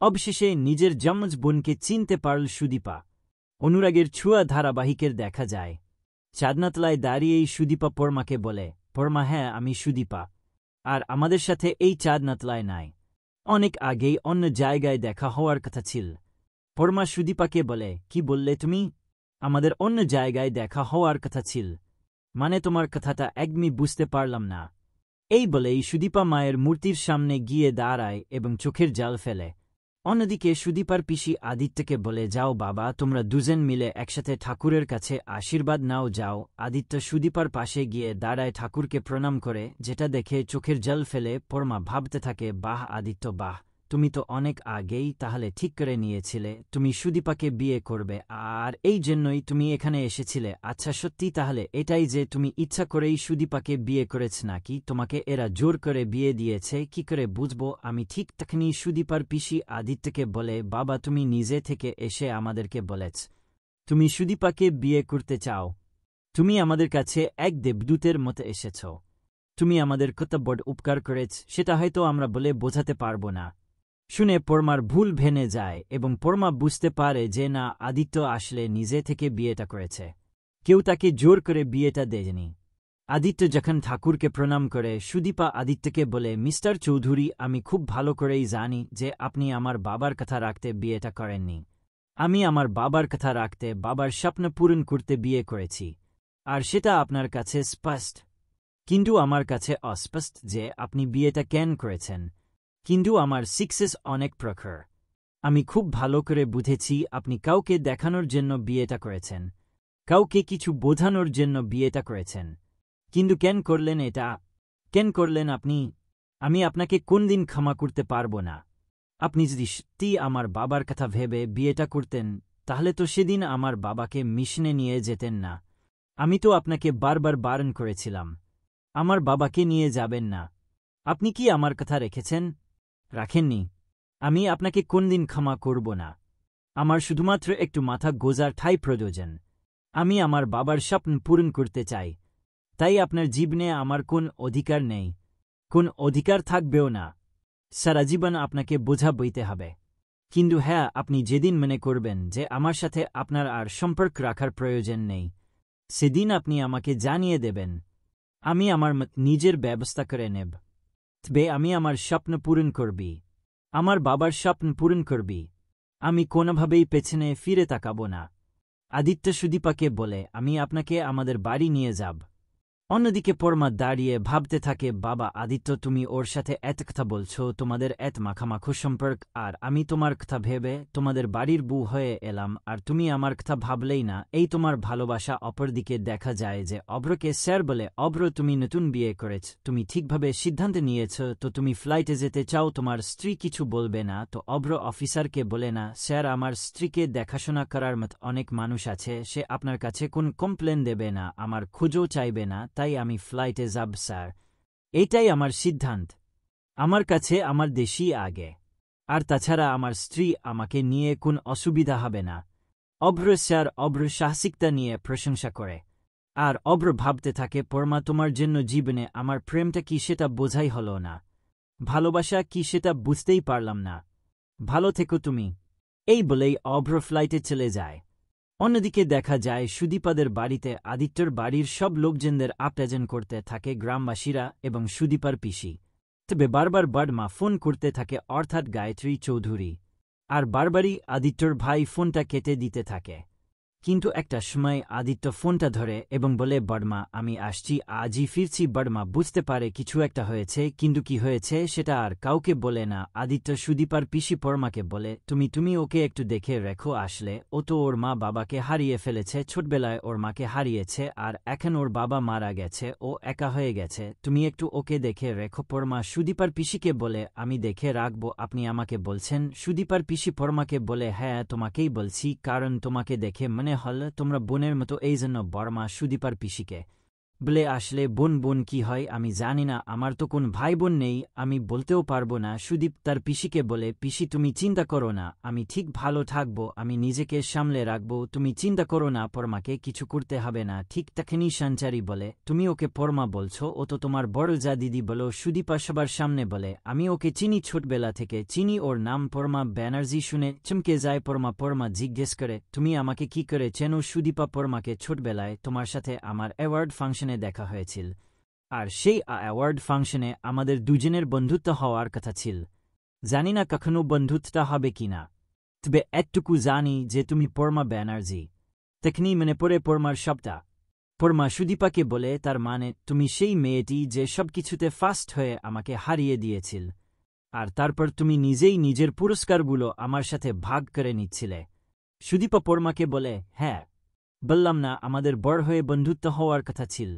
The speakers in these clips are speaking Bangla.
অবশেষে নিজের যমজ বোনকে চিনতে পারল সুদীপা। অনুরাগের ছোঁয়া ধারাবাহিকের দেখা যায়। চাঁদনাতলায় দাঁড়িয়েই সুদীপা পরমাকে বলে, পরমা, হ্যাঁ আমি সুদীপা, আর আমাদের সাথে এই চাঁদনাতলায় নাই, অনেক আগেই অন্য জায়গায় দেখা হওয়ার কথা ছিল। পরমা সুদীপাকে বলে, কি বললে তুমি? আমাদের অন্য জায়গায় দেখা হওয়ার কথা ছিল মানে? তোমার কথাটা একদমই বুঝতে পারলাম না। এই বলেই সুদীপা মায়ের মূর্তির সামনে গিয়ে দাঁড়ায় এবং চোখের জল ফেলে। অন্যদিকে সুদীপার পিসি আদিত্যকে বলে, যাও বাবা, তোমরা দুজন মিলে একসাথে ঠাকুরের কাছে আশীর্বাদ নাও, যাও। আদিত্য সুদীপার পাশে গিয়ে দাঁড়ায়, ঠাকুরকে প্রণাম করে, যেটা দেখে চোখের জল ফেলে পরমা ভাবতে থাকে, বাহ আদিত্য, বাহ, তুমি তো অনেক আগেই তাহলে ঠিক করে নিয়েছিলে তুমি সুদীপাকে বিয়ে করবে, আর এই জন্যই তুমি এখানে এসেছিলে। আচ্ছা, সত্যি তাহলে এটাই যে তুমি ইচ্ছা করেই সুদীপাকে বিয়ে করেছ, নাকি তোমাকে এরা জোর করে বিয়ে দিয়েছে? কি করে বুঝবো আমি? ঠিক তখনই সুদীপার পিসি আদিত্যকে বলে, বাবা, তুমি নিজে থেকে এসে আমাদেরকে বলেছ তুমি সুদীপাকে বিয়ে করতে চাও। তুমি আমাদের কাছে এক দেবদূতের মতো এসেছ। তুমি আমাদের কত বড় উপকার করেছ, সেটা হয়তো আমরা বলে বোঝাতে পারবো না। শুনে পরমার ভুল ভেঙে যায় এবং পরমা বুঝতে পারে যে না, আদিত্য আসলে নিজে থেকে বিয়েটা করেছে, কেউ তাকে জোর করে বিয়েটা দেয়নি। আদিত্য যখন ঠাকুরকে প্রণাম করে, সুদীপা আদিত্যকে বলে, মিস্টার চৌধুরী, আমি খুব ভালো করেই জানি যে আপনি আমার বাবার কথা রাখতে বিয়েটা করেননি। আমি আমার বাবার কথা রাখতে, বাবার স্বপ্ন পূরণ করতে বিয়ে করেছি, আর সেটা আপনার কাছে স্পষ্ট। কিন্তু আমার কাছে অস্পষ্ট যে আপনি বিয়েটা কেন করেছেন। কিন্তু আমার সিক্সেস অনেক প্রখর। আমি খুব ভালো করে বুঝেছি আপনি কাউকে দেখানোর জন্য বিয়েটা করেছেন, কাউকে কিছু বোঝানোর জন্য বিয়েটা করেছেন। কিন্তু কেন করলেন এটা? কেন করলেন আপনি? আমি আপনাকে কোনদিন ক্ষমা করতে পারবো না। আপনি যদি সত্যি আমার বাবার কথা ভেবে বিয়েটা করতেন, তাহলে তো সেদিন আমার বাবাকে মিশনে নিয়ে যেতেন না। আমি তো আপনাকে বারবার বারণ করেছিলাম আমার বাবাকে নিয়ে যাবেন না। আপনি কি আমার কথা রেখেছেন? রাখেননি। আমি আপনাকে কোনদিন ক্ষমা করব না। আমার শুধুমাত্র একটু মাথা গোজার ঠাঁই প্রয়োজন। আমি আমার বাবার স্বপ্ন পূরণ করতে চাই, তাই আপনার জীবনে আমার কোন অধিকার নেই, কোন অধিকার থাকবেও না। সারা জীবন আপনাকে বোঝা বইতে হবে। কিন্তু হ্যাঁ, আপনি যেদিন মনে করবেন যে আমার সাথে আপনার আর সম্পর্ক রাখার প্রয়োজন নেই, সেদিন আপনি আমাকে জানিয়ে দেবেন। আমি আমার নিজের ব্যবস্থা করে নেব। তবে আমি আমার স্বপ্ন পূরণ করবি, আমার বাবার স্বপ্ন পূরণ করবি। আমি কোনোভাবেই পেছনে ফিরে তাকাব না। আদিত্য সুদীপাকে বলে, আমি আপনাকে আমাদের বাড়ি নিয়ে যাব। অন্যদিকে পরমা দাঁড়িয়ে ভাবতে থাকে, বাবা আদিত্য, তুমি ওর সাথে এত কথা বলছো, তোমাদের এত মাখামাখো সম্পর্ক, আর আমি তোমার কথা ভেবে তোমাদের বাড়ির বউ হয়ে এলাম, আর তুমি আমার কথা ভাবলেই না। এই তোমার ভালোবাসা। অপরদিকে দেখা যায় যে অভ্রকে স্যার বলে, অভ্র, তুমি নতুন বিয়ে করেছ, তুমি ঠিকভাবে সিদ্ধান্ত নিয়েছ, তো তুমি ফ্লাইটে যেতে চাও, তোমার স্ত্রী কিছু বলবে না? তো অভ্র অফিসারকে বলে, না স্যার, আমার স্ত্রীকে দেখাশোনা করার মতো অনেক মানুষ আছে, সে আপনার কাছে কোন কমপ্লেন দেবে না, আমার খোঁজও চাইবে না, তাই আমি ফ্লাইটে যাব স্যার। এইটাই আমার সিদ্ধান্ত। আমার কাছে আমার দেশই আগে, আর তাছাড়া আমার স্ত্রী আমাকে নিয়ে কোন অসুবিধা হবে না। অভ্র স্যার, অভ্র সাহসিকতা নিয়ে প্রশংসা করে, আর অভ্র ভাবতে থাকে, পরমা, তোমার জন্য জীবনে আমার প্রেমটা কি সেটা বোঝাই হলো না, ভালোবাসা কি সেটা বুঝতেই পারলাম না। ভালো থেকো তুমি। এই বলেই অভ্র ফ্লাইটে চলে যায়। অন্যদিকে দেখা যায় সুদীপাদের বাড়িতে আদিত্যর বাড়ির সব লোকজনদের আপ্যায়ন করতে থাকে গ্রামবাসীরা এবং সুদীপার পিসি। তবে বারবার বড়মা ফোন করতে থাকে, অর্থাৎ গায়ত্রী চৌধুরী, আর বারবারই আদিত্যর ভাই ফোনটা কেটে দিতে থাকে। কিন্তু একটা সময় আদিত্য ফোনটা ধরে এবং বলে, বড়মা, আমি আসছি, আজই ফিরছি। বড়মা বুঝতে পারে কিছু একটা হয়েছে, কিন্তু কি হয়েছে সেটা আর কাউকে বলে না। আদিত্য সুদীপার পিসি পরমাকে বলে, তুমি ওকে একটু দেখে রেখো, আসলে ও তো ওর মা বাবাকে হারিয়ে ফেলেছে, ছোটবেলায় ওর মাকে হারিয়েছে, আর এখন ওর বাবা মারা গেছে, ও একা হয়ে গেছে, তুমি একটু ওকে দেখে রেখো। পরমা সুদীপার পিসিকে বলে, আমি দেখে রাখবো, আপনি আমাকে বলছেন? সুদীপার পিসি পরমাকে বলে, হ্যাঁ, তোমাকেই বলছি, কারণ তোমাকে দেখে মনে হল তোমরা বোনের মতো, এই জন্য বড়মা সুদীপার পিসিকে বলে আসলে বোন বোন কি হয় আমি জানি না, আমার তো কোন ভাই বোন নেই, আমি বলতেও পারবো না। সুদীপ তার পিসিকে বলে, পিসি তুমি চিন্তা করো না, আমি ঠিক ভালো থাকবো, আমি নিজেকে সামলে রাখবো, তুমি চিন্তা করো না, পরমাকে কিছু করতে হবে না। ঠিক তখনই সঞ্চারী বলে, তুমি ওকে পরমা বলছো, ও তো তোমার বড় যা দিদি বলো। সুদীপা সবার সামনে বলে, আমি ওকে চিনি, ছোটবেলা থেকে চিনি, ওর নাম পরমা ব্যানার্জি। শুনে চমকে যায় পরমা। পরমা জিজ্ঞেস করে, তুমি আমাকে কি করে চেনো? সুদীপা পরমাকে, ছোটবেলায় তোমার সাথে আমার অ্যাওয়ার্ড ফাংশনে দেখা হয়েছিল, আর সেই অ্যাওয়ার্ড ফাংশনে আমাদের দুজনের বন্ধুত্ব হওয়ার কথা ছিল। জানি না কখনো বন্ধুত্বটা হবে কিনা, তবে এতটুকু জানি যে তুমি পরমা ব্যানার্জি। তখনই মনে পড়ে পরমার সবটা। পরমা সুদীপাকে বলে, তার মানে তুমি সেই মেয়েটি যে সবকিছুতে ফার্স্ট হয়ে আমাকে হারিয়ে দিয়েছিল, আর তারপর তুমি নিজেই নিজের পুরস্কারগুলো আমার সাথে ভাগ করে নিচ্ছিলে। সুদীপা পরমাকে বলে, হ্যাঁ, বললাম না আমাদের বড় হয়ে বন্ধুত্ব হওয়ার কথা ছিল।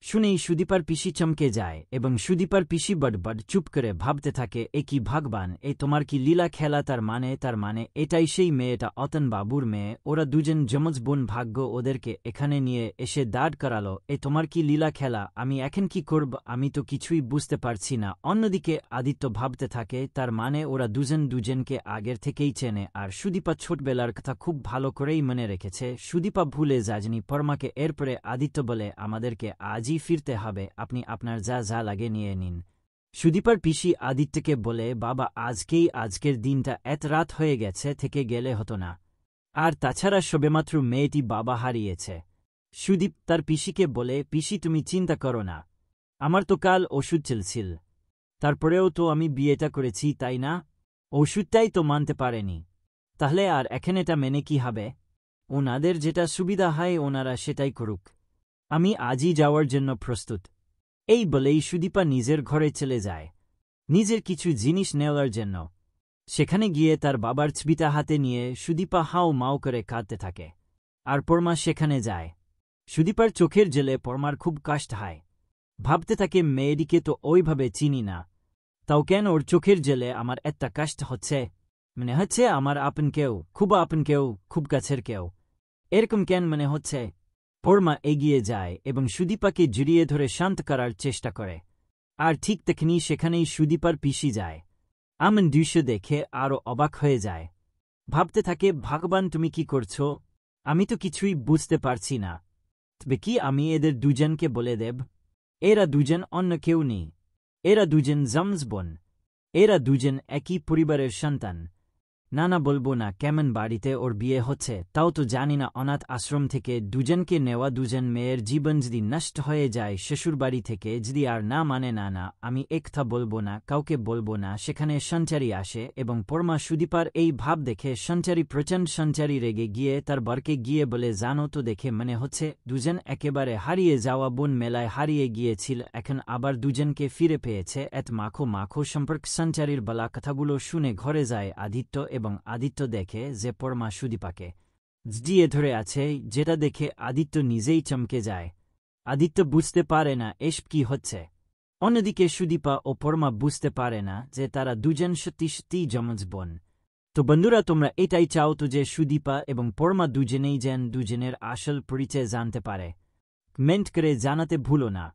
শুনেই সুদীপার পিসি চমকে যায়, এবং সুদীপার পিসি বড় চুপ করে ভাবতে থাকে, এ কি ভগবান, এ তোমার কি লীলা খেলা? তার মানে এটাই সেই মেয়েটা, অতন বাবুর মেয়ে। ওরা দুজন যমজ বোন, ভাগ্য ওদেরকে এখানে নিয়ে এসে দাঁড় করালো। এ তোমার কি লীলা খেলা? আমি এখন কি করব? আমি তো কিছুই বুঝতে পারছি না। অন্যদিকে আদিত্য ভাবতে থাকে, তার মানে ওরা দুজন দুজনকে আগের থেকেই চেনে, আর সুদীপা ছোটবেলার কথা খুব ভালো করেই মনে রেখেছে। সুদীপা ভুলে যায়নি পরমাকে। এরপরে আদিত্য বলে, আমাদেরকে আজই ফিরতে হবে, আপনি আপনার যা যা লাগে নিয়ে নিন। সুদীপার পিসি আদিত্যকে বলে, বাবা আজকের দিনটা এত রাত হয়ে গেছে, থেকে গেলে হতো না, আর তাছাড়া সবেমাত্র মেয়েটি বাবা হারিয়েছে। সুদীপ তার পিসিকে বলে, পিসি তুমি চিন্তা করো না, আমার তো কাল ওষুধ চলছিল, তারপরেও তো আমি বিয়েটা করেছি, তাই না? ওষুধটাই তো মানতে পারেনি, তাহলে আর এখন এটা মেনে কি হবে? ওনাদের যেটা সুবিধা হয় ওনারা সেটাই করুক, আমি আজই যাওয়ার জন্য প্রস্তুত। এই বলেই সুদীপা নিজের ঘরে চলে যায় নিজের কিছু জিনিস নেওয়ার জন্য। সেখানে গিয়ে তার বাবার ছবিটা হাতে নিয়ে সুদীপা হাও মাও করে কাঁদতে থাকে, আর পরমা সেখানে যায়। সুদীপার চোখের জলে পরমার খুব কষ্ট হয়, ভাবতে থাকে মেয়েটিকে তো ওইভাবে চিনি না, তাও কেন ওর চোখের জলে আমার একটা কষ্ট হচ্ছে? মনে হচ্ছে আমার আপন কেউ, খুব কাছের কেউ, এরকম কেন মনে হচ্ছে? পরমা এগিয়ে যায় এবং সুদীপাকে জড়িয়ে ধরে শান্ত করার চেষ্টা করে, আর ঠিক তখনই সেখানেই সুদীপার পিসি যায়। এমন দৃশ্য দেখে আরও অবাক হয়ে যায়, ভাবতে থাকে, ভগবান তুমি কি করছো? আমি তো কিছুই বুঝতে পারছি না। তবে কি আমি এদের দুজনকে বলে দেব? এরা দুজন অন্য কেউ নেই, এরা দুজন জমজ বোন, এরা দুজন একই পরিবারের সন্তান। না বলবো না, কেমন বাড়িতে ওর বিয়ে হচ্ছে তাও তো জানি না। অনাথ আশ্রম থেকে দুজনকে নেওয়া, দুজন মেয়ের জীবন যদি নষ্ট হয়ে যায় শ্বশুরবাড়ি থেকে, যদি আর না মানে না, আমি একথা বলবো না, কাউকে বলবো না। সেখানে সঞ্চারী আসে এবং পরমা সুদীপার এই ভাব দেখে সঞ্চারী রেগে গিয়ে তার বরকে গিয়ে বলে, জানো তো দেখে মনে হচ্ছে দুজন একেবারে হারিয়ে যাওয়া বোন, মেলায় হারিয়ে গিয়েছিল, এখন আবার দুজনকে ফিরে পেয়েছে, এত মাখো সম্পর্ক। সঞ্চারীর বলা কথাগুলো শুনে ঘরে যায় আদিত্য, এবং আদিত্য দেখে যে পরমা সুদীপাকে জড়িয়ে ধরে আছে, যেটা দেখে আদিত্য নিজেই চমকে যায়। আদিত্য বুঝতে পারে না এসব কি হচ্ছে। অন্যদিকে সুদীপা ও পরমা বুঝতে পারে না যে তারা দুজন সত্যি যমজ বোন। তো বন্ধুরা, তোমরা এটাই চাও তো যে সুদীপা এবং পরমা দুজনেই যেন দুজনের আসল পরিচয় জানতে পারে? কমেন্ট করে জানাতে ভুলো না।